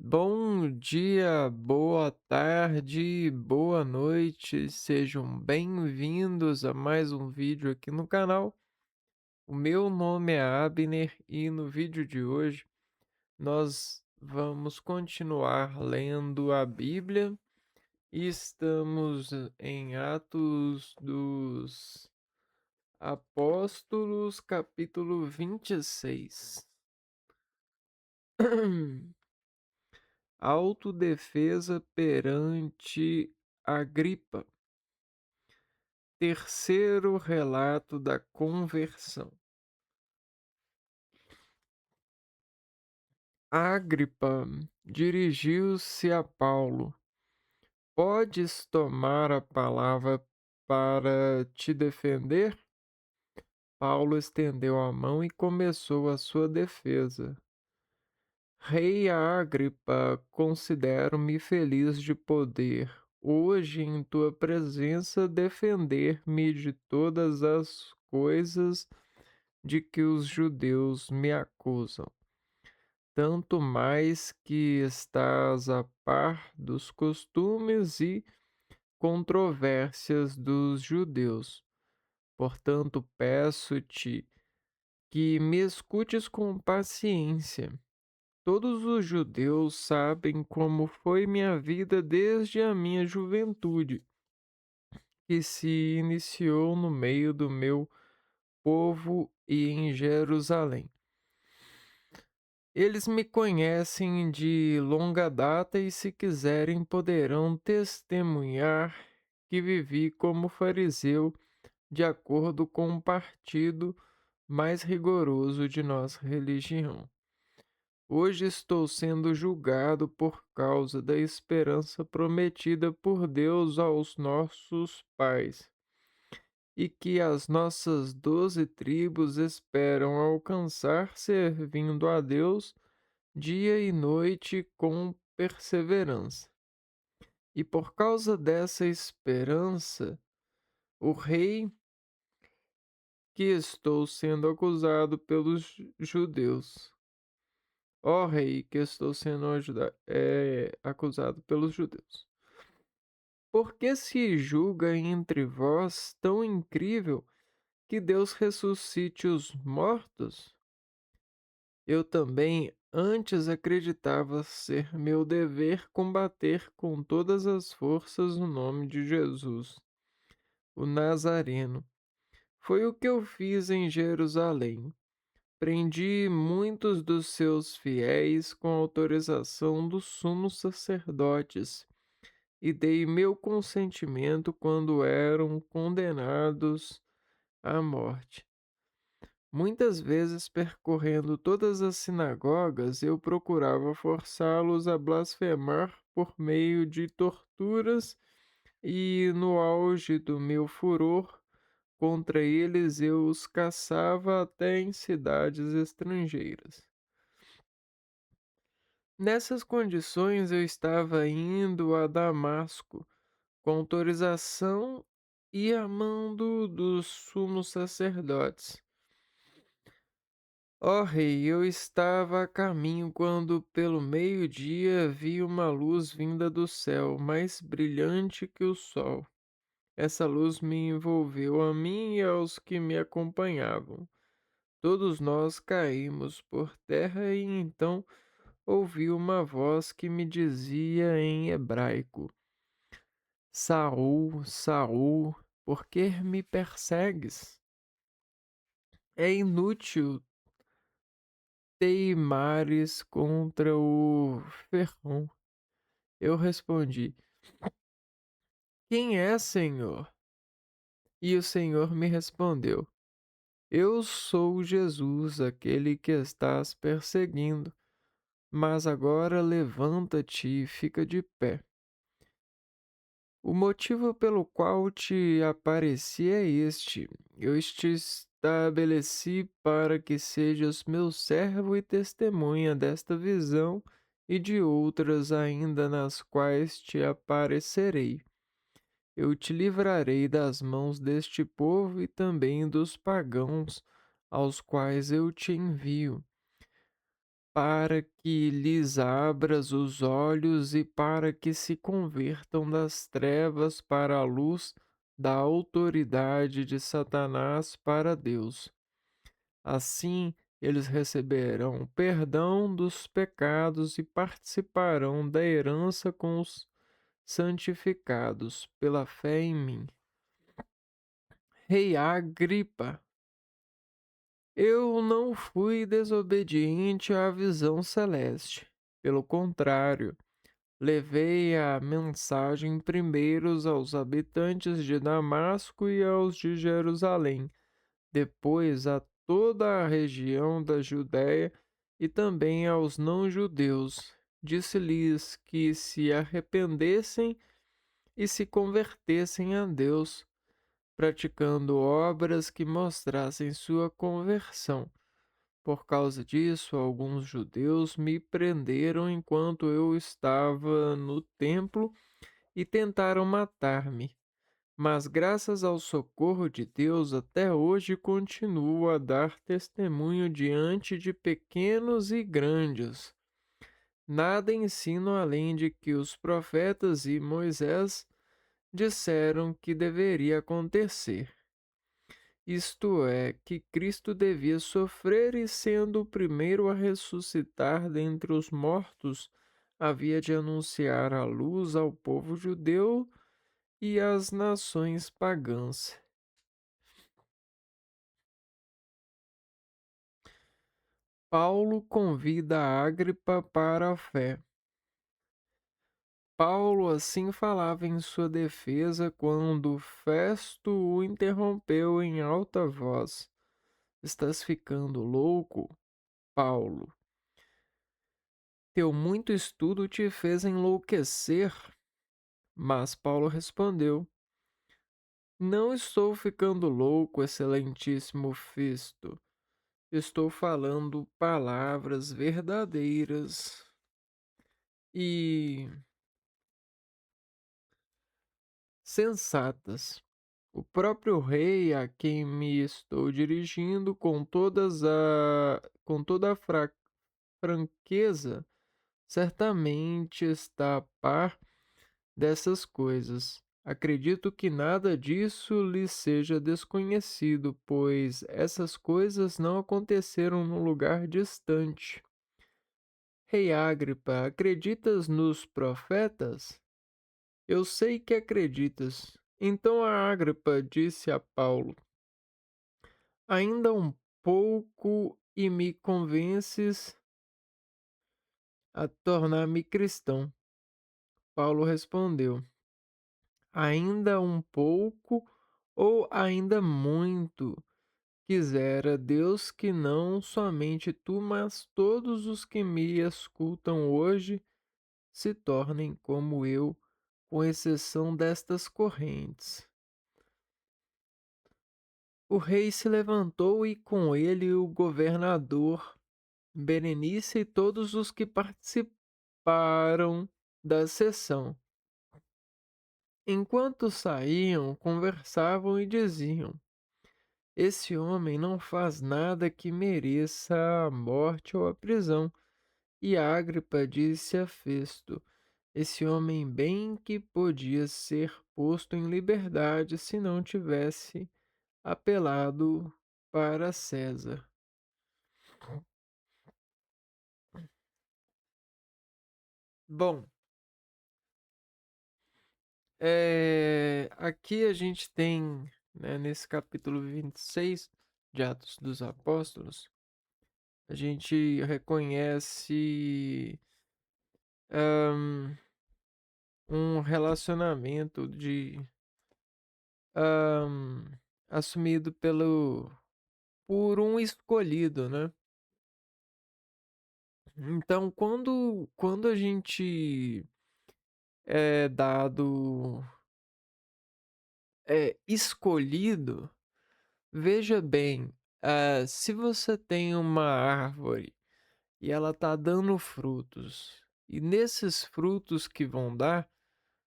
Bom dia, boa tarde, boa noite, sejam bem-vindos a mais um vídeo aqui no canal. O meu nome é Abner e no vídeo de hoje nós vamos continuar lendo a Bíblia e estamos em Atos dos Apóstolos, capítulo 26. Autodefesa perante Agripa. Terceiro relato da conversão. Agripa dirigiu-se a Paulo. Podes tomar a palavra para te defender? Paulo estendeu a mão e começou a sua defesa. Rei Agripa, considero-me feliz de poder, hoje em tua presença, defender-me de todas as coisas de que os judeus me acusam, tanto mais que estás a par dos costumes e controvérsias dos judeus. Portanto, peço-te que me escutes com paciência. Todos os judeus sabem como foi minha vida desde a minha juventude, que se iniciou no meio do meu povo e em Jerusalém. Eles me conhecem de longa data e, se quiserem, poderão testemunhar que vivi como fariseu, de acordo com o partido mais rigoroso de nossa religião. Hoje estou sendo julgado por causa da esperança prometida por Deus aos nossos pais, e que as nossas 12 tribos esperam alcançar, servindo a Deus dia e noite com perseverança. E por causa dessa esperança, o rei, que estou sendo acusado pelos judeus. Ó rei, que estou sendo acusado pelos judeus. Por que se julga entre vós tão incrível que Deus ressuscite os mortos? Eu também antes acreditava ser meu dever combater com todas as forças no nome de Jesus, o Nazareno. Foi o que eu fiz em Jerusalém. Prendi muitos dos seus fiéis com autorização dos sumos sacerdotes e dei meu consentimento quando eram condenados à morte. Muitas vezes, percorrendo todas as sinagogas, eu procurava forçá-los a blasfemar por meio de torturas, e, no auge do meu furor contra eles, eu os caçava até em cidades estrangeiras. Nessas condições, eu estava indo a Damasco, com autorização e a mando dos sumos sacerdotes. Ó rei, eu estava a caminho quando, pelo meio-dia, vi uma luz vinda do céu, mais brilhante que o sol. Essa luz me envolveu a mim e aos que me acompanhavam. Todos nós caímos por terra e então ouvi uma voz que me dizia em hebraico: Saul, Saul, por que me persegues? É inútil teimares contra o ferrão. Eu respondi: Quem é, Senhor? E o Senhor me respondeu: Eu sou Jesus, aquele que estás perseguindo. Mas agora levanta-te e fica de pé. O motivo pelo qual te apareci é este: eu te estabeleci para que sejas meu servo e testemunha desta visão e de outras ainda nas quais te aparecerei. Eu te livrarei das mãos deste povo e também dos pagãos, aos quais eu te envio. para que lhes abras os olhos e para que se convertam das trevas para a luz da autoridade de Satanás para Deus. Assim, eles receberão perdão dos pecados e participarão da herança com os santificados pela fé em mim. Rei Agripa, eu não fui desobediente à visão celeste. Pelo contrário, levei a mensagem primeiros aos habitantes de Damasco e aos de Jerusalém, depois a toda a região da Judéia e também aos não-judeus. Disse-lhes que se arrependessem e se convertessem a Deus, praticando obras que mostrassem sua conversão. Por causa disso, alguns judeus me prenderam enquanto eu estava no templo e tentaram matar-me. Mas, graças ao socorro de Deus, até hoje continuo a dar testemunho diante de pequenos e grandes. Nada ensino além de que os profetas e Moisés disseram que deveria acontecer. Isto é, que Cristo devia sofrer e, sendo o primeiro a ressuscitar dentre os mortos, havia de anunciar a luz ao povo judeu e às nações pagãs. Paulo convida Agripa para a fé. Paulo assim falava em sua defesa quando Festo o interrompeu em alta voz. Estás ficando louco, Paulo? Teu muito estudo te fez enlouquecer. Mas Paulo respondeu: Não estou ficando louco, excelentíssimo Festo. Estou falando palavras verdadeiras e sensatas. O próprio rei a quem me estou dirigindo com toda a franqueza, certamente está a par dessas coisas. Acredito que nada disso lhe seja desconhecido, pois essas coisas não aconteceram num lugar distante. Rei Agripa, acreditas nos profetas? Eu sei que acreditas. Então a Agripa disse a Paulo: Ainda um pouco e me convences a tornar-me cristão. Paulo respondeu: Ainda um pouco ou ainda muito? Quisera Deus que não somente tu, mas todos os que me escutam hoje se tornem como eu, com exceção destas correntes. O rei se levantou e com ele o governador Berenice e todos os que participaram da sessão. Enquanto saíam, conversavam e diziam: Esse homem não faz nada que mereça a morte ou a prisão. E Agripa disse a Festo: Esse homem bem que podia ser posto em liberdade se não tivesse apelado para César. Bom, aqui a gente tem, né, nesse capítulo 26 de Atos dos Apóstolos, a gente reconhece ahn, um relacionamento ahn, assumido por um escolhido, né? Então, quando a gente é dado, escolhido, veja bem, se você tem uma árvore e ela está dando frutos, e nesses frutos que vão dar,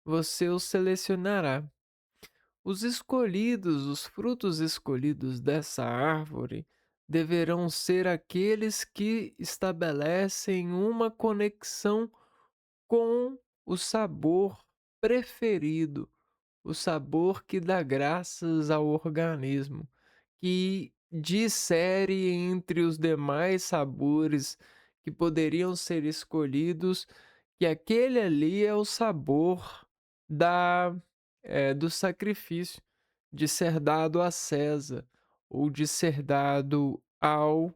você os selecionará. Os frutos escolhidos dessa árvore deverão ser aqueles que estabelecem uma conexão com o sabor preferido, o sabor que dá graças ao organismo, que dissere entre os demais sabores que poderiam ser escolhidos, que aquele ali é o sabor da do sacrifício, de ser dado a César, ou de ser dado ao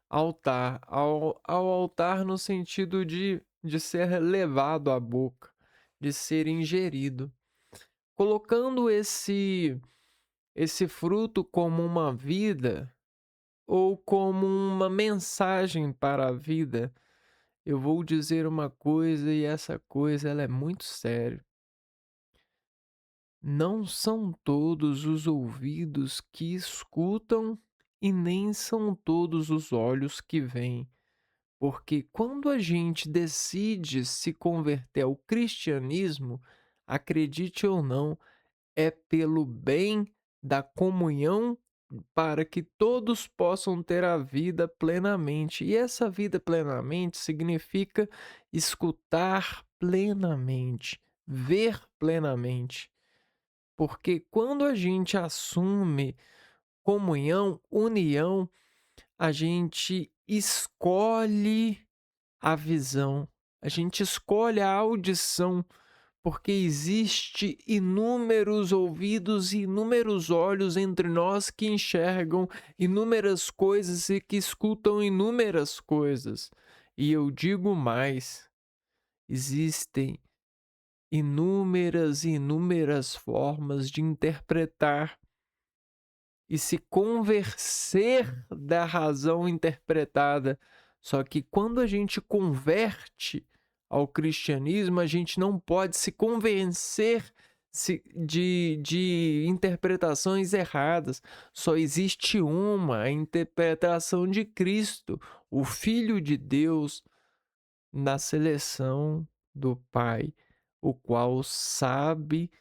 ao altar no sentido de ser levado à boca, de ser ingerido. Colocando esse fruto como uma vida, ou como uma mensagem para a vida, eu vou dizer uma coisa e essa coisa ela é muito séria. Não são todos os ouvidos que escutam e nem são todos os olhos que veem. Porque quando a gente decide se converter ao cristianismo, acredite ou não, é pelo bem da comunhão para que todos possam ter a vida plenamente. E essa vida plenamente significa escutar plenamente, ver plenamente. Porque quando a gente assume comunhão, união, a gente escolhe a visão, a gente escolhe a audição, porque existe inúmeros ouvidos e inúmeros olhos entre nós que enxergam inúmeras coisas e que escutam inúmeras coisas. E eu digo mais, existem inúmeras e inúmeras formas de interpretar e se convencer da razão interpretada. Só que quando a gente converte ao cristianismo, a gente não pode se convencer de interpretações erradas. Só existe uma, a interpretação de Cristo, o Filho de Deus, na seleção do Pai, o qual sabe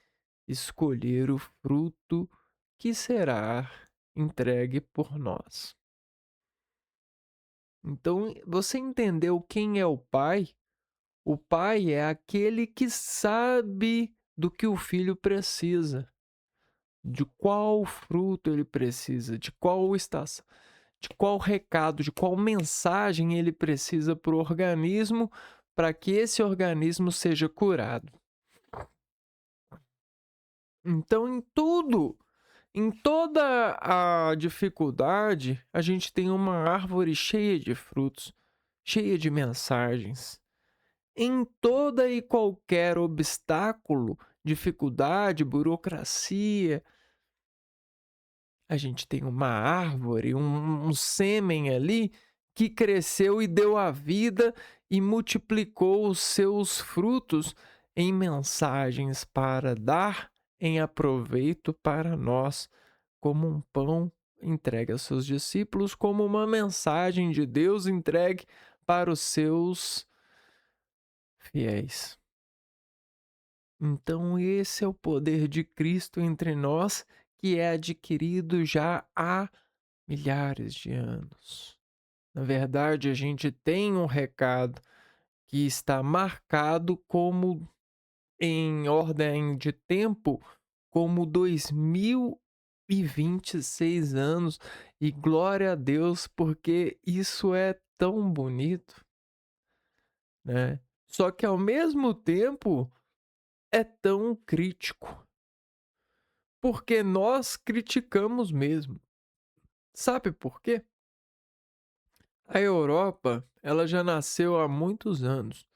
escolher o fruto que será entregue por nós. Então, você entendeu quem é o Pai? O Pai é aquele que sabe do que o filho precisa, de qual fruto ele precisa, de qual estação, de qual recado, de qual mensagem ele precisa para o organismo, para que esse organismo seja curado. Então, em toda a dificuldade, a gente tem uma árvore cheia de frutos, cheia de mensagens. Em toda e qualquer obstáculo, dificuldade, burocracia, a gente tem uma árvore, um sêmen ali que cresceu e deu a vida e multiplicou os seus frutos em mensagens para dar em aproveito para nós, como um pão entregue aos seus discípulos, como uma mensagem de Deus entregue para os seus fiéis. Então, esse é o poder de Cristo entre nós, que é adquirido já há milhares de anos. Na verdade, a gente tem um recado que está marcado como, em ordem de tempo, como 2026 anos, e glória a Deus, porque isso é tão bonito, né? Só que ao mesmo tempo é tão crítico, porque nós criticamos mesmo. Sabe por quê? A Europa, ela já nasceu há muitos anos.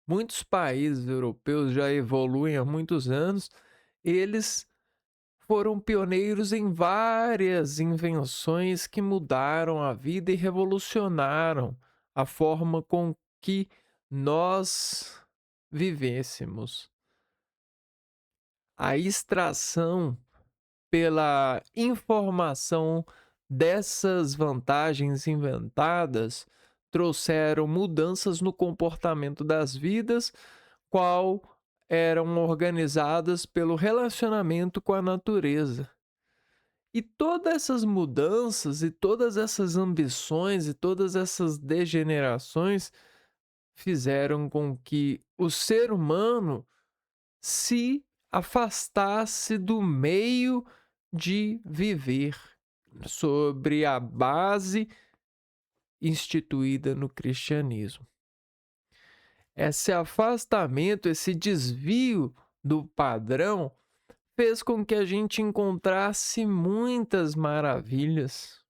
Muitos países europeus já evoluem há muitos anos. Eles foram pioneiros em várias invenções que mudaram a vida e revolucionaram a forma com que nós vivêssemos. A extração pela informação dessas vantagens inventadas trouxeram mudanças no comportamento das vidas, qual eram organizadas pelo relacionamento com a natureza. E todas essas mudanças, e todas essas ambições, e todas essas degenerações fizeram com que o ser humano se afastasse do meio de viver sobre a base instituída no cristianismo. Esse afastamento, esse desvio do padrão, fez com que a gente encontrasse muitas maravilhas,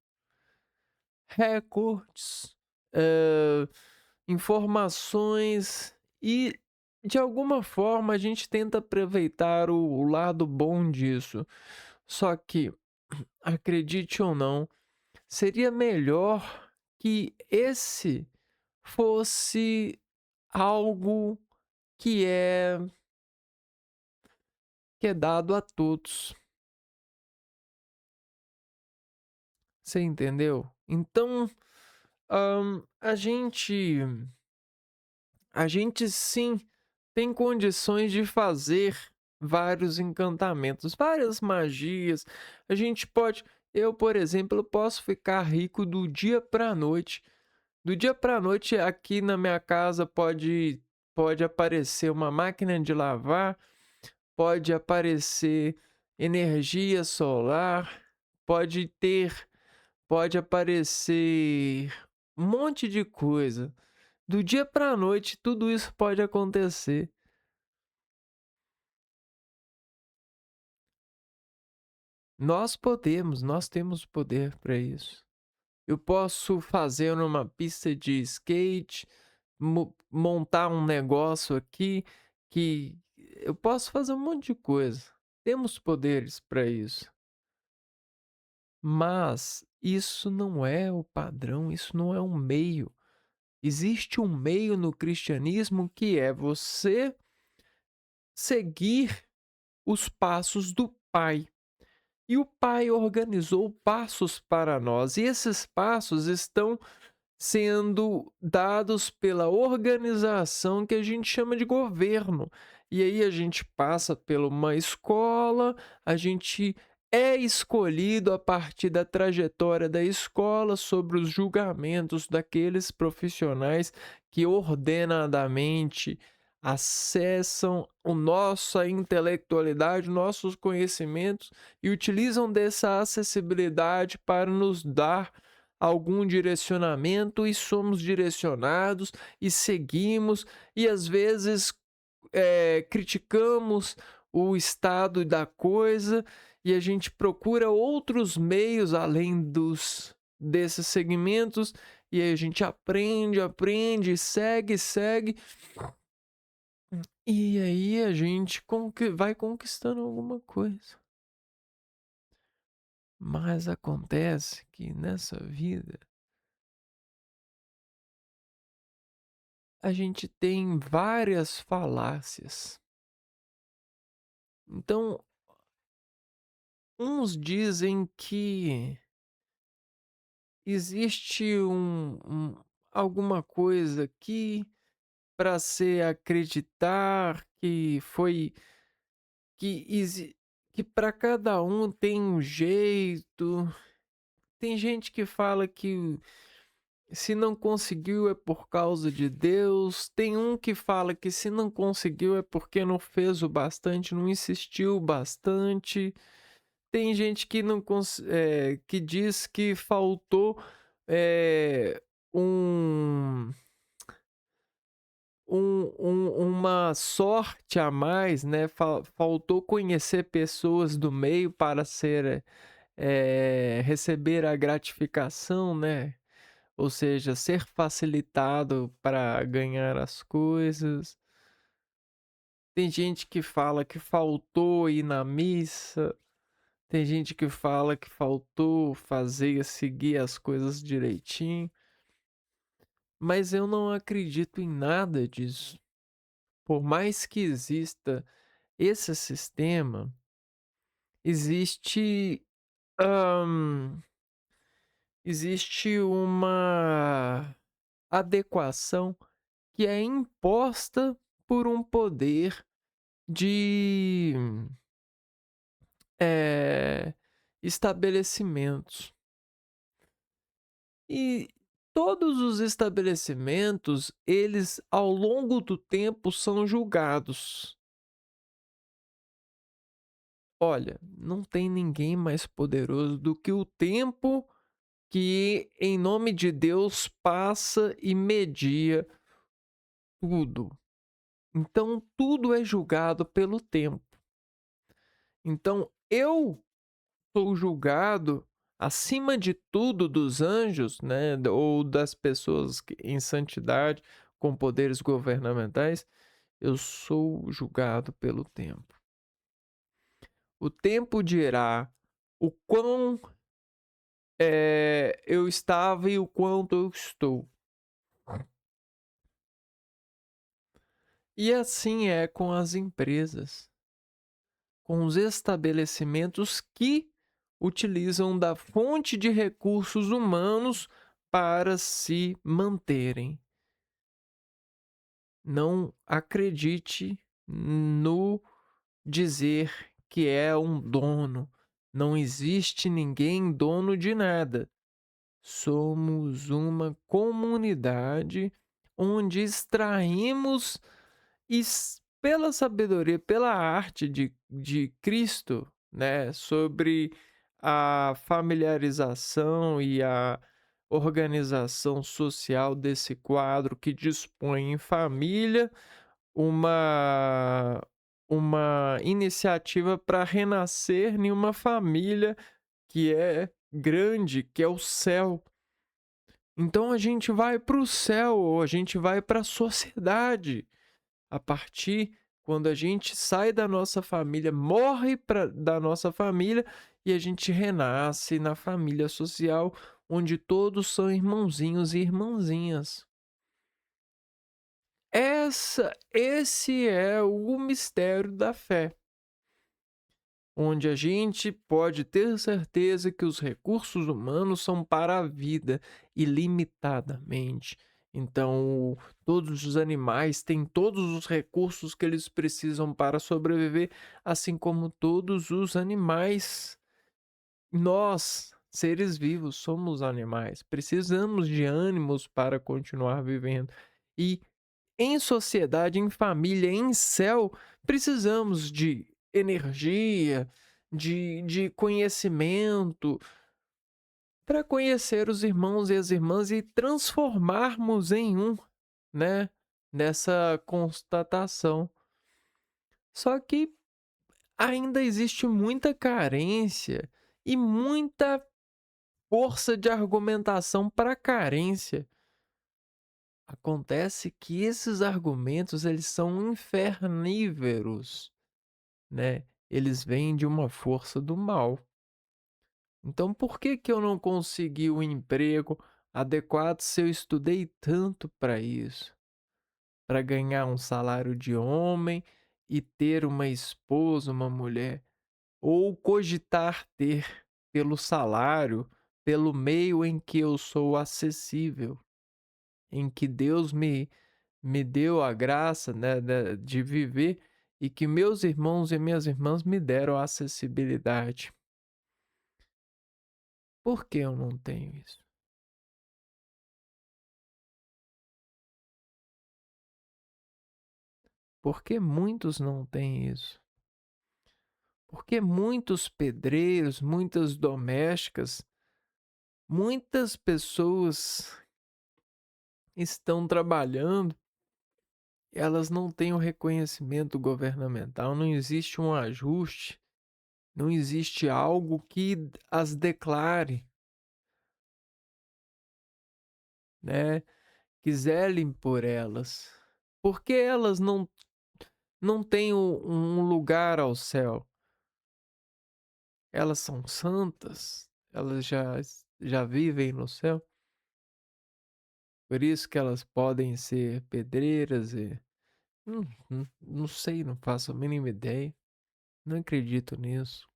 recordes, hã, informações e, de alguma forma, a gente tenta aproveitar o lado bom disso. Só que, acredite ou não, seria melhor que esse fosse algo que é dado a todos. Você entendeu? Então, a gente sim tem condições de fazer vários encantamentos, várias magias. A gente pode eu, por exemplo, posso ficar rico do dia para a noite. Do dia para a noite, aqui na minha casa pode aparecer uma máquina de lavar, pode aparecer energia solar, pode ter pode aparecer um monte de coisa. Do dia para a noite, tudo isso pode acontecer. Nós temos poder para isso. Eu posso fazer uma pista de skate, montar um negócio aqui que eu posso fazer um monte de coisa. Temos poderes para isso. Mas isso não é o padrão, isso não é um meio. Existe um meio no cristianismo que é você seguir os passos do Pai. E o Pai organizou passos para nós, e esses passos estão sendo dados pela organização que a gente chama de governo. E aí a gente passa por uma escola, a gente é escolhido a partir da trajetória da escola sobre os julgamentos daqueles profissionais que ordenadamente acessam a nossa intelectualidade, nossos conhecimentos e utilizam dessa acessibilidade para nos dar algum direcionamento e somos direcionados e seguimos e às vezes criticamos o estado da coisa e a gente procura outros meios além desses segmentos e aí a gente aprende, segue e aí a gente vai conquistando alguma coisa. Mas acontece que nessa vida a gente tem várias falácias. Então, uns dizem que existe alguma coisa aqui para se acreditar que exi que para cada um tem um jeito. Tem gente que fala que se não conseguiu é por causa de Deus, tem um que fala que se não conseguiu é porque não fez o bastante, não insistiu bastante. Tem gente que não que diz que faltou, um uma sorte a mais, né, faltou conhecer pessoas do meio para receber a gratificação, né, ou seja, ser facilitado para ganhar as coisas. Tem gente que fala que faltou ir na missa. Tem gente que fala que faltou seguir as coisas direitinho, mas eu não acredito em nada disso. Por mais que exista esse sistema, existe, hã, existe uma adequação que é imposta por um poder de, eh, estabelecimentos. E todos os estabelecimentos, eles ao longo do tempo são julgados. Olha, não tem ninguém mais poderoso do que o tempo que, em nome de Deus, passa e media tudo. Então, tudo é julgado pelo tempo. Então, eu sou julgado acima de tudo dos anjos, né, ou das pessoas em santidade com poderes governamentais, eu sou julgado pelo tempo. O tempo dirá o quão eu estava e o quanto eu estou. E assim é com as empresas, com os estabelecimentos que utilizam da fonte de recursos humanos para se manterem. Não acredite no dizer que é um dono. Não existe ninguém dono de nada. Somos uma comunidade onde extraímos pela sabedoria, pela arte de Cristo, né, sobre a familiarização e a organização social desse quadro que dispõe em família uma uma iniciativa para renascer em uma família que é grande, que é o céu. Então a gente vai para o céu, ou a gente vai para a sociedade. A partir quando a gente sai da nossa família, morre da nossa família e a gente renasce na família social, onde todos são irmãozinhos e irmãzinhas. Esse é o mistério da fé, onde a gente pode ter certeza que os recursos humanos são para a vida ilimitadamente. Então, todos os animais têm todos os recursos que eles precisam para sobreviver, assim como todos os animais. Nós, seres vivos, somos animais, precisamos de ânimos para continuar vivendo. E em sociedade, em família, em céu, precisamos de energia, de conhecimento, para conhecer os irmãos e as irmãs e transformarmos em um, né? Nessa constatação. Só que ainda existe muita carência e muita força de argumentação para carência. Acontece que esses argumentos eles são infernívoros, né? Eles vêm de uma força do mal. Então, por que que eu não consegui o emprego adequado se eu estudei tanto para isso? Para ganhar um salário de homem e ter uma esposa, uma mulher, ou cogitar ter pelo salário, pelo meio em que eu sou acessível, em que Deus me deu a graça, né, de viver e que meus irmãos e minhas irmãs me deram a acessibilidade. Por que eu não tenho isso? Por que muitos não têm isso? Porque muitos pedreiros, muitas domésticas, muitas pessoas estão trabalhando, elas não têm o reconhecimento governamental, não existe um ajuste, não existe algo que as declare, né? Que zelem por elas. Porque elas não têm um lugar ao céu. Elas são santas, elas já vivem no céu. Por isso que elas podem ser pedreiras e não sei, não faço a mínima ideia. Não acredito nisso.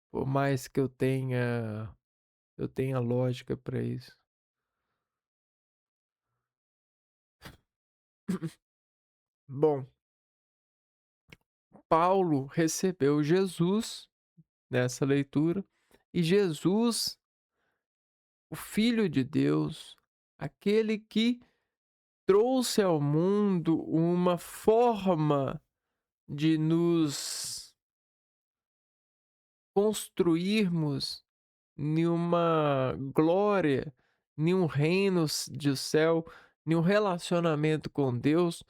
Por mais que eu tenha lógica para isso. Bom, Paulo recebeu Jesus nessa leitura E Jesus, o Filho de Deus, aquele que trouxe ao mundo uma forma de nos construirmos em uma glória, em um reino de céu, em um relacionamento com Deus,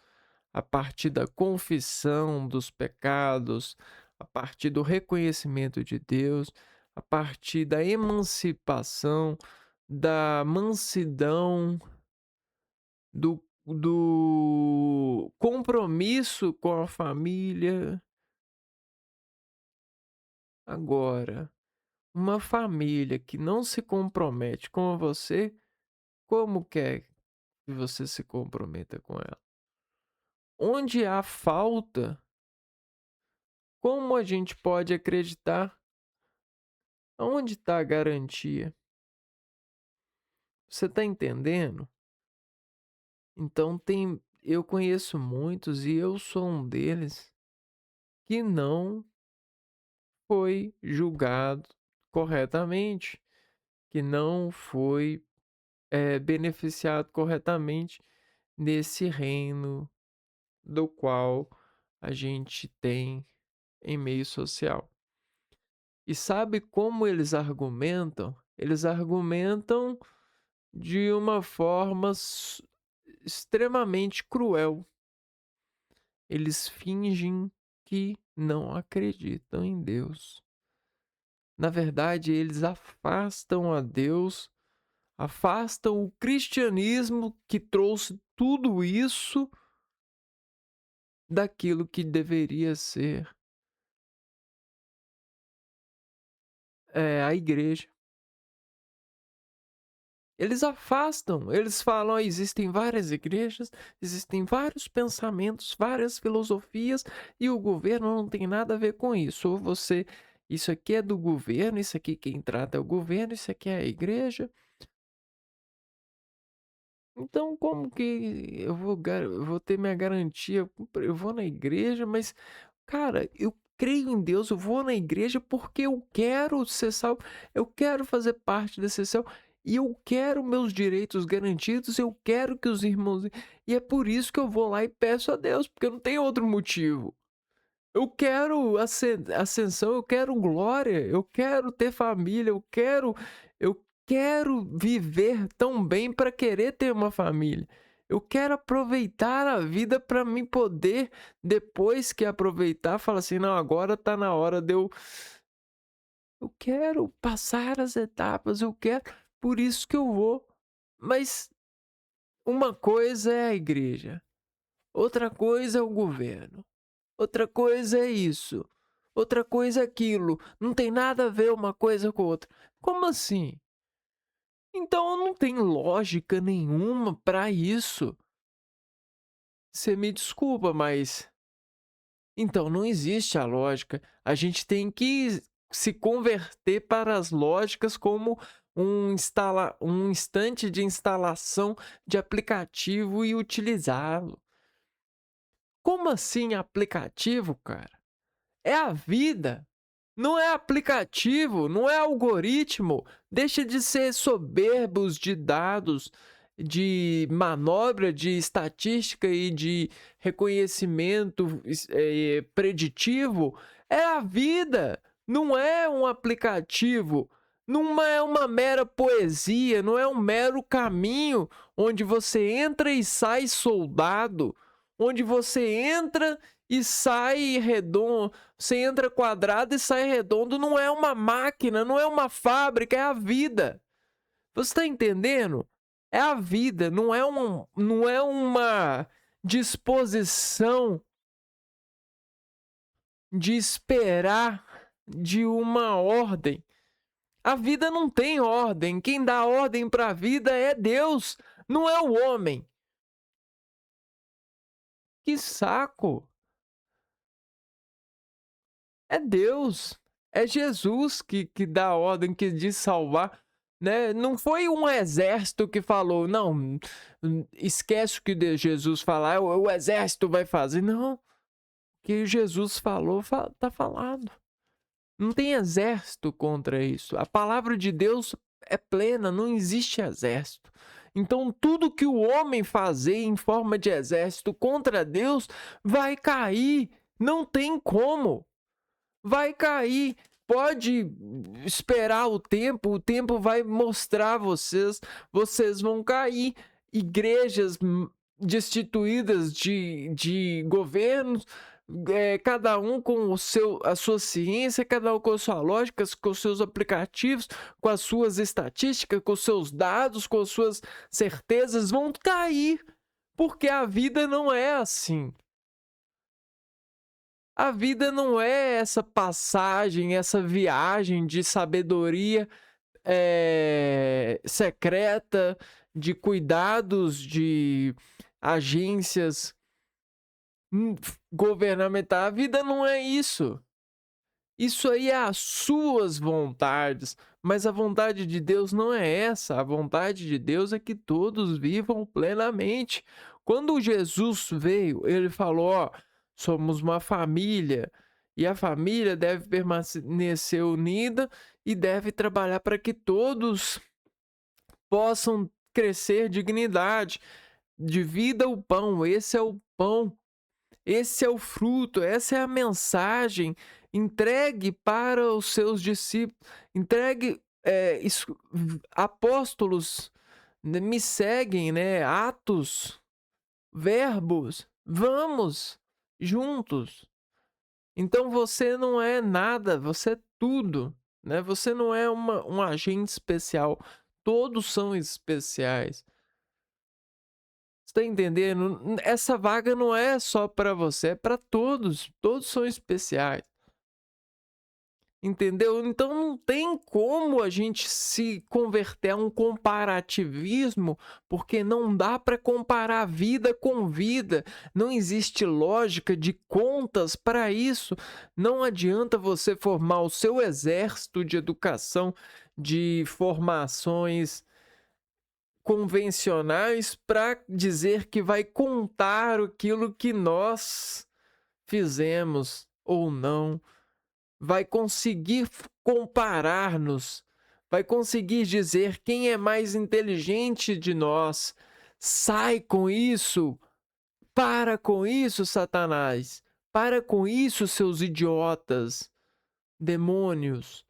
a partir da confissão dos pecados, a partir do reconhecimento de Deus, a partir da emancipação, da mansidão, do compromisso com a família. Agora, uma família que não se compromete com você, como quer que você se comprometa com ela? Onde há falta, como a gente pode acreditar? Onde está a garantia? Você está entendendo? Então eu conheço muitos e eu sou um deles que não foi julgado corretamente, que não foi beneficiado corretamente nesse reino do qual a gente tem em meio social. E sabe como eles argumentam? Eles argumentam de uma forma extremamente cruel. Eles fingem que não acreditam em Deus. Na verdade, eles afastam a Deus, afastam o cristianismo que trouxe tudo isso daquilo que deveria ser a igreja. Eles afastam, eles falam: "Ah, existem várias igrejas, existem vários pensamentos, várias filosofias e o governo não tem nada a ver com isso. Ou você, isso aqui é do governo, isso aqui quem trata é o governo, isso aqui é a igreja. Então como que eu vou ter minha garantia? Eu vou na igreja, mas cara, eu creio em Deus, eu vou na igreja porque eu quero ser salvo, eu quero fazer parte desse céu e eu quero meus direitos garantidos, eu quero que os irmãos. E é por isso que eu vou lá e peço a Deus, porque não tem outro motivo. Eu quero ascensão, eu quero glória, eu quero ter família, eu quero viver tão bem para querer ter uma família. Eu quero aproveitar a vida para me poder, depois que aproveitar, falar assim: "Não, agora tá na hora de eu quero passar as etapas, eu quero, por isso que eu vou". Mas uma coisa é a igreja, outra coisa é o governo. Outra coisa é isso, outra coisa é aquilo, não tem nada a ver uma coisa com outra. Como assim? Então não tem lógica nenhuma para isso. Você me desculpa, mas então não existe a lógica. A gente tem que se converter para as lógicas como um instante de instalação de aplicativo e utilizá-lo. Como assim aplicativo, cara? É a vida. Não é aplicativo, não é algoritmo. Deixa de ser soberbos de dados, de manobra de estatística e de reconhecimento preditivo. É a vida, não é um aplicativo. Não é uma mera poesia, não é um mero caminho onde você entra e sai soldado, onde você entra e sai redondo, você entra quadrado e sai redondo. Não é uma máquina, não é uma fábrica, é a vida. Você está entendendo? É a vida, não é uma disposição de esperar de uma ordem. A vida não tem ordem. Quem dá ordem para a vida é Deus, não é o homem. Que saco! É Deus, é Jesus que dá a ordem, que diz salvar, né? Não foi um exército que falou: "Não, esquece o que Jesus falar, o exército vai fazer". Não, o que Jesus falou, tá falado. Não tem exército contra isso. A palavra de Deus é plena, não existe exército. Então, tudo que o homem fazer em forma de exército contra Deus vai cair. Não tem como. Vai cair. Pode esperar o tempo vai mostrar vocês vão cair. Igrejas destituídas de governos, cada um com a sua ciência, cada um com a sua lógica, com os seus aplicativos, com as suas estatísticas, com os seus dados, com as suas certezas, vão cair, porque a vida não é assim. A vida não é essa passagem, essa viagem de sabedoria secreta, de cuidados de agências governamentais. A vida não é isso. Isso aí é as suas vontades, mas a vontade de Deus não é essa. A vontade de Deus é que todos vivam plenamente. Quando Jesus veio, ele falou: ó, somos uma família, e a família deve permanecer unida e deve trabalhar para que todos possam crescer dignidade. Divida o pão, esse é o pão, esse é o fruto, essa é a mensagem. Entregue para os seus discípulos, entregue, apóstolos, né, me seguem, né? Atos, verbos, vamos juntos. Então você não é nada, você é tudo, né? Você não é um agente especial, todos são especiais. Você tá entendendo? Essa vaga não é só para você, é para todos. Todos são especiais. Entendeu? Então não tem como a gente se converter a um comparativismo, porque não dá para comparar vida com vida. Não existe lógica de contas para isso. Não adianta você formar o seu exército de educação, de formações convencionais para dizer que vai contar aquilo que nós fizemos ou não, vai conseguir comparar-nos, vai conseguir dizer quem é mais inteligente de nós. Sai com isso, para com isso, Satanás, para com isso, seus idiotas, demônios.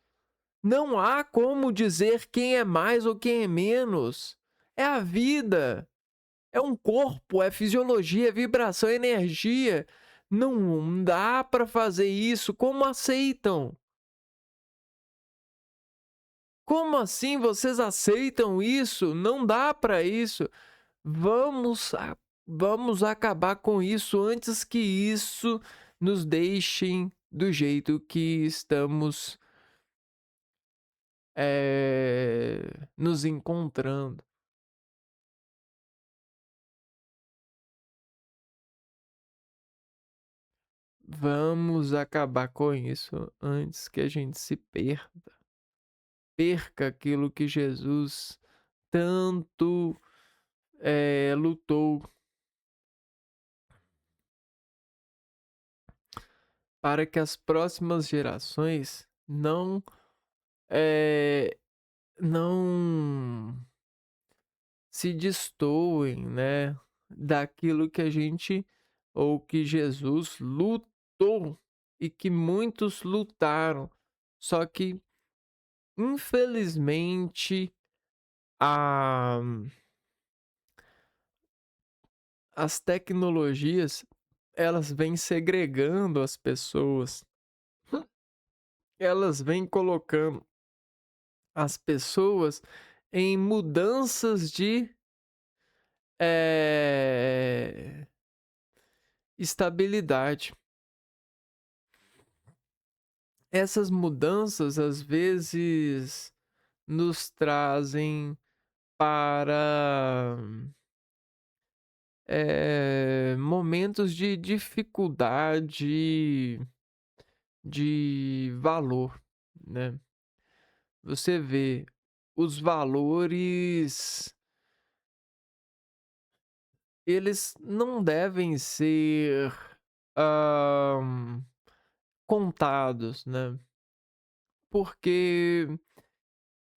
Não há como dizer quem é mais ou quem é menos. É a vida. É um corpo, é fisiologia, é vibração, é energia. Não dá para fazer isso. Como aceitam? Como assim vocês aceitam isso? Não dá para isso. Vamos acabar com isso antes que isso nos deixem do jeito que estamos nos encontrando. Vamos acabar com isso antes que a gente se perca aquilo que Jesus tanto lutou para que as próximas gerações eh, não se destoem, né, daquilo que a gente ou que Jesus lutou e que muitos lutaram. Só que, infelizmente, a as tecnologias, elas vêm segregando as pessoas. Elas vêm colocando as pessoas em mudanças de eh, estabilidade. Essas mudanças, às vezes, nos trazem para momentos de dificuldade de valor, né? Você vê, os valores, eles não devem ser, hã, contados, né? porque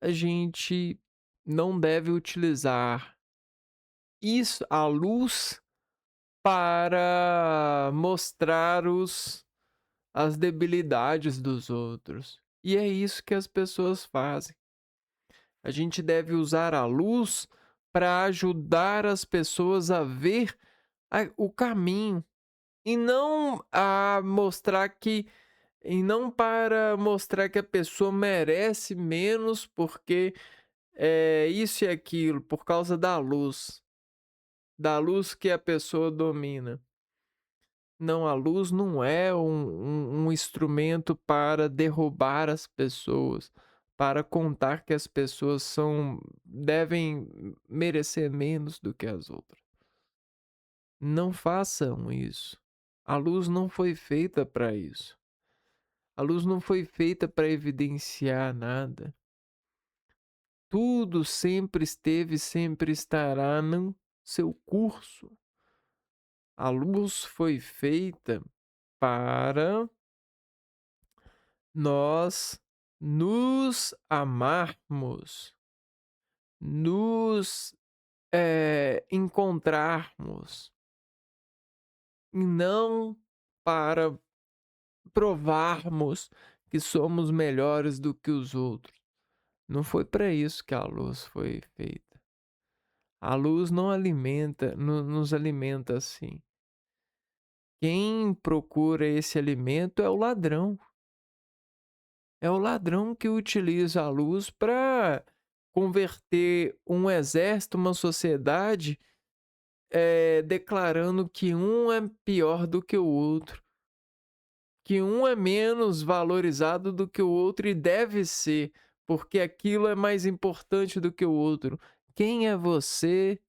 a gente não deve utilizar isso, a luz, para mostrar as debilidades dos outros. E é isso que as pessoas fazem. A gente deve usar a luz para ajudar as pessoas a ver o caminho e não a mostrar que e não para mostrar que a pessoa merece menos porque é isso e aquilo, por causa da luz que a pessoa domina. Não, a luz não é um instrumento para derrubar as pessoas, para contar que as pessoas devem merecer menos do que as outras. Não façam isso. A luz não foi feita para isso. A luz não foi feita para evidenciar nada. Tudo sempre esteve e sempre estará no seu curso. A luz foi feita para nós nos amarmos, nos encontrarmos, e não para provarmos que somos melhores do que os outros. Não foi para isso que a luz foi feita. A luz não alimenta, nos alimenta assim. Quem procura esse alimento é o ladrão. É o ladrão que utiliza a luz para converter um exército, uma sociedade, declarando que um é pior do que o outro, que um é menos valorizado do que o outro e deve ser, porque aquilo é mais importante do que o outro. Quem é você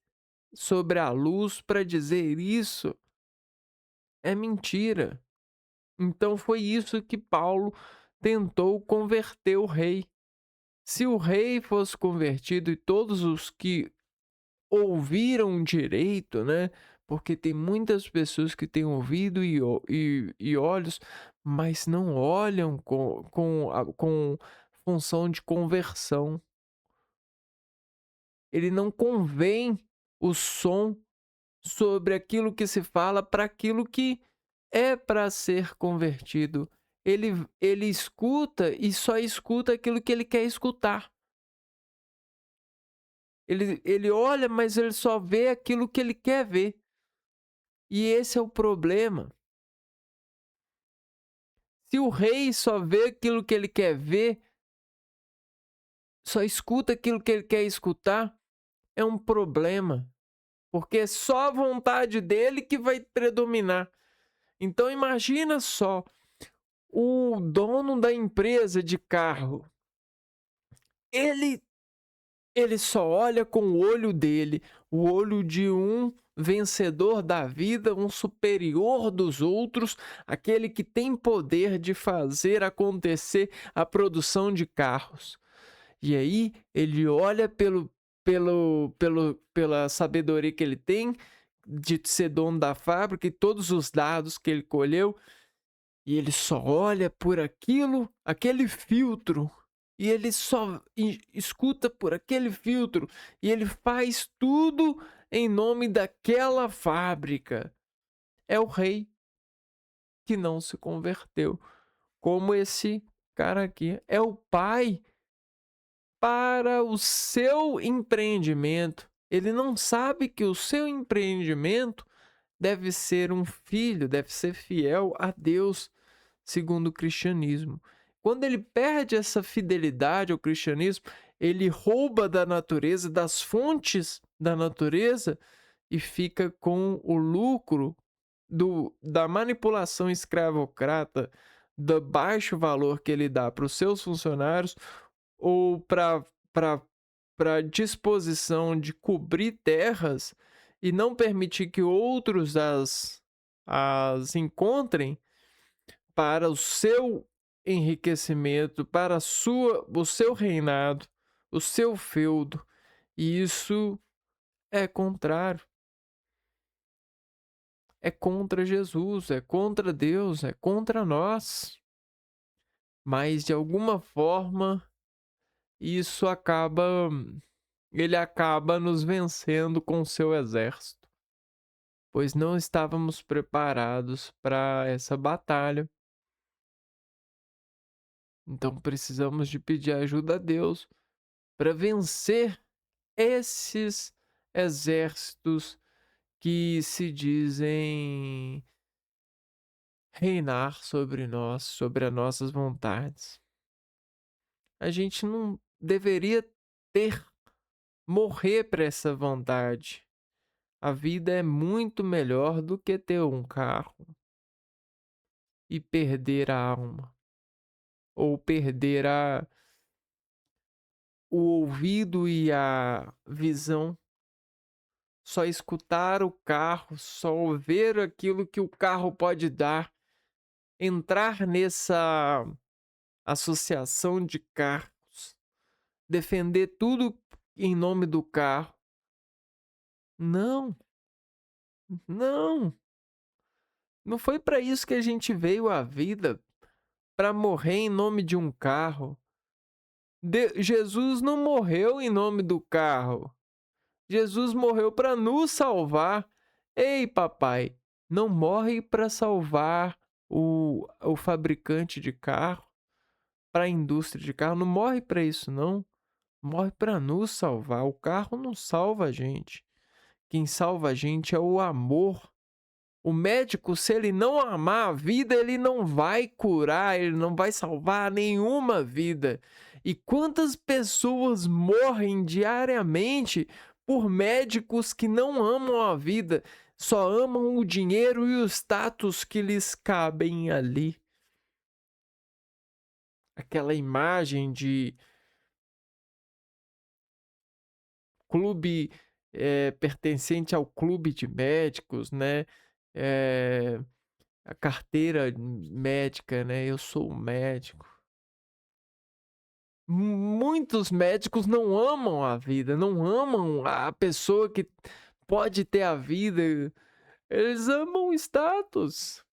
sobre a luz para dizer isso? É mentira. Então foi isso que Paulo tentou converter o rei. Se o rei fosse convertido e todos os que ouviram direito, né? Porque tem muitas pessoas que têm ouvido e olhos, mas não olham com função de conversão. Ele não convém o som sobre aquilo que se fala para aquilo que é para ser convertido. Ele escuta e só escuta aquilo que ele quer escutar. Ele olha, mas ele só vê aquilo que ele quer ver. E esse é o problema. Se o rei só vê aquilo que ele quer ver, só escuta aquilo que ele quer escutar, é um problema. Porque é só a vontade dele que vai predominar. Então imagina só, o dono da empresa de carro, ele Ele só olha com o olho dele, o olho de um vencedor da vida, um superior dos outros, aquele que tem poder de fazer acontecer a produção de carros. E aí ele olha pela sabedoria que ele tem de ser dono da fábrica e todos os dados que ele colheu, e ele só olha por aquilo, aquele filtro, e ele só escuta por aquele filtro, e ele faz tudo em nome daquela fábrica. É o rei que não se converteu, como esse cara aqui. É o pai para o seu empreendimento. Ele não sabe que o seu empreendimento deve ser um filho, deve ser fiel a Deus, segundo o cristianismo. Quando ele perde essa fidelidade ao cristianismo, ele rouba da natureza, das fontes da natureza, e fica com o lucro da manipulação escravocrata, do baixo valor que ele dá para os seus funcionários, ou para disposição de cobrir terras e não permitir que outros as encontrem para o seu enriquecimento, para o seu reinado, o seu feudo. E isso é contrário. É contra Jesus, é contra Deus, é contra nós. mas de alguma forma isso acaba ele acaba nos vencendo com seu exército, pois não estávamos preparados para essa batalha. Então precisamos de pedir ajuda a Deus para vencer esses exércitos que se dizem reinar sobre nós, sobre as nossas vontades. A gente não deveria ter morrer para essa vontade. A vida é muito melhor do que ter um carro e perder a alma, ou perder o ouvido e a visão, só escutar o carro, só ver aquilo que o carro pode dar, entrar nessa associação de carros, defender tudo em nome do carro. Não, não, não foi para isso que a gente veio à vida, para morrer em nome de um carro. Jesus não morreu em nome do carro. Jesus morreu para nos salvar. Ei, papai, não morre para salvar o fabricante de carro, para a indústria de carro. Não morre para isso, não. Morre para nos salvar. O carro não salva a gente. Quem salva a gente é o amor. O médico, se ele não amar a vida, ele não vai curar, ele não vai salvar nenhuma vida. E quantas pessoas morrem diariamente por médicos que não amam a vida, só amam o dinheiro e o status que lhes cabem ali. Aquela imagem de clube, pertencente ao clube de médicos, né? Eh, a carteira médica, né? Eu sou médico. Muitos médicos não amam a vida, não amam a pessoa que pode ter a vida. Eles amam o status.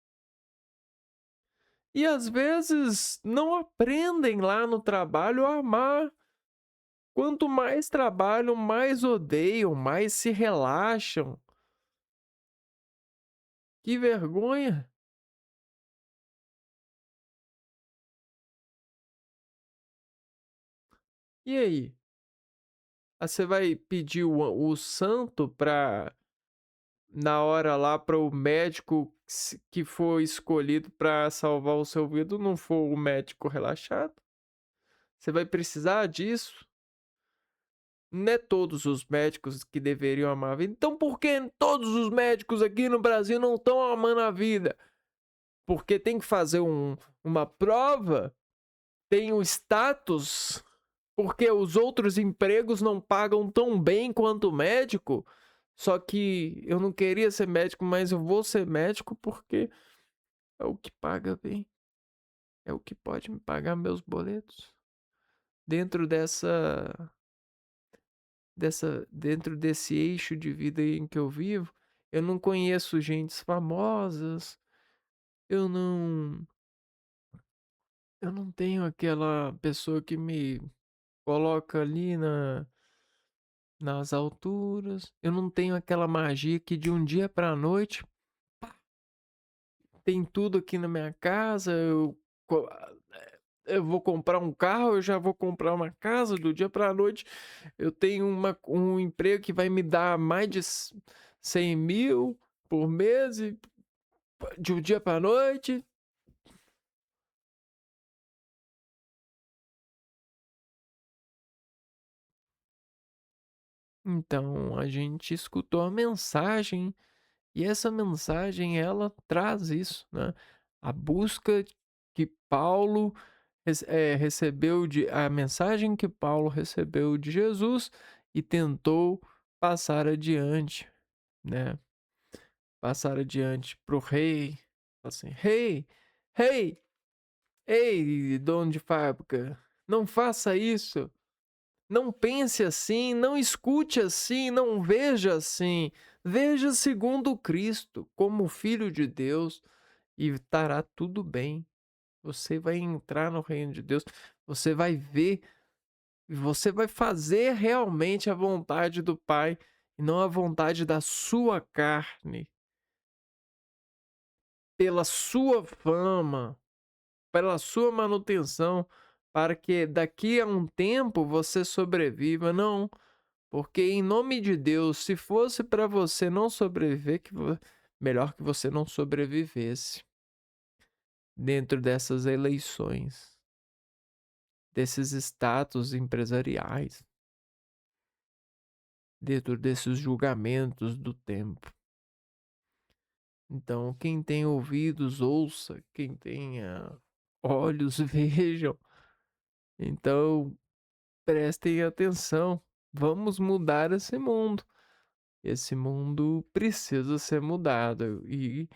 E às vezes não aprendem lá no trabalho a amar. Quanto mais trabalham, mais odeiam, mais se relaxam. Que vergonha! E aí? Você vai pedir o santo para na hora lá para o médico que foi escolhido para salvar o seu vida não for o médico relaxado? Você vai precisar disso? Não é todos os médicos que deveriam amar a vida. Então por que todos os médicos aqui no Brasil não estão amando a vida? Porque tem que fazer uma prova? Tem o status? Porque os outros empregos não pagam tão bem quanto o médico? Só que eu não queria ser médico, mas eu vou ser médico porque é o que paga bem. É o que pode me pagar meus boletos. Dentro dentro desse eixo de vida em que eu vivo, eu não conheço gentes famosas. Eu não eu não tenho aquela pessoa que me coloca ali nas alturas. Eu não tenho aquela magia que de um dia para a noite tem tudo aqui na minha casa. Eu vou comprar um carro, eu já vou comprar uma casa do dia para a noite. Eu tenho um emprego que vai me dar mais de 100 mil por mês e de um dia para a noite. Então a gente escutou a mensagem e essa mensagem ela traz isso, né? A busca que Paulo recebeu a mensagem que Paulo recebeu de Jesus e tentou passar adiante, né? Passar adiante pro rei, assim, rei, rei, ei, dono de fábrica, não faça isso, não pense assim, não escute assim, não veja assim, veja segundo Cristo, como Filho de Deus, e estará tudo bem. Você vai entrar no reino de Deus, você vai ver, você vai fazer realmente a vontade do Pai e não a vontade da sua carne, pela sua fama, pela sua manutenção, para que daqui a um tempo você sobreviva. Não, porque em nome de Deus, se fosse para você não sobreviver, melhor que você não sobrevivesse dentro dessas eleições, desses status empresariais, dentro desses julgamentos do tempo. Então, quem tem ouvidos, ouça, quem tenha olhos, vejam. Então, prestem atenção. Vamos mudar esse mundo. Esse mundo precisa ser mudado e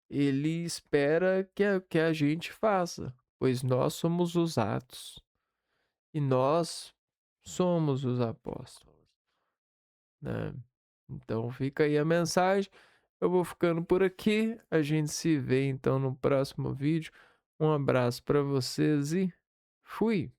ele espera que a gente faça, pois nós somos os atos e nós somos os apóstolos, né? Então fica aí a mensagem. Eu vou ficando por aqui. A gente se vê então no próximo vídeo. Um abraço para vocês e fui.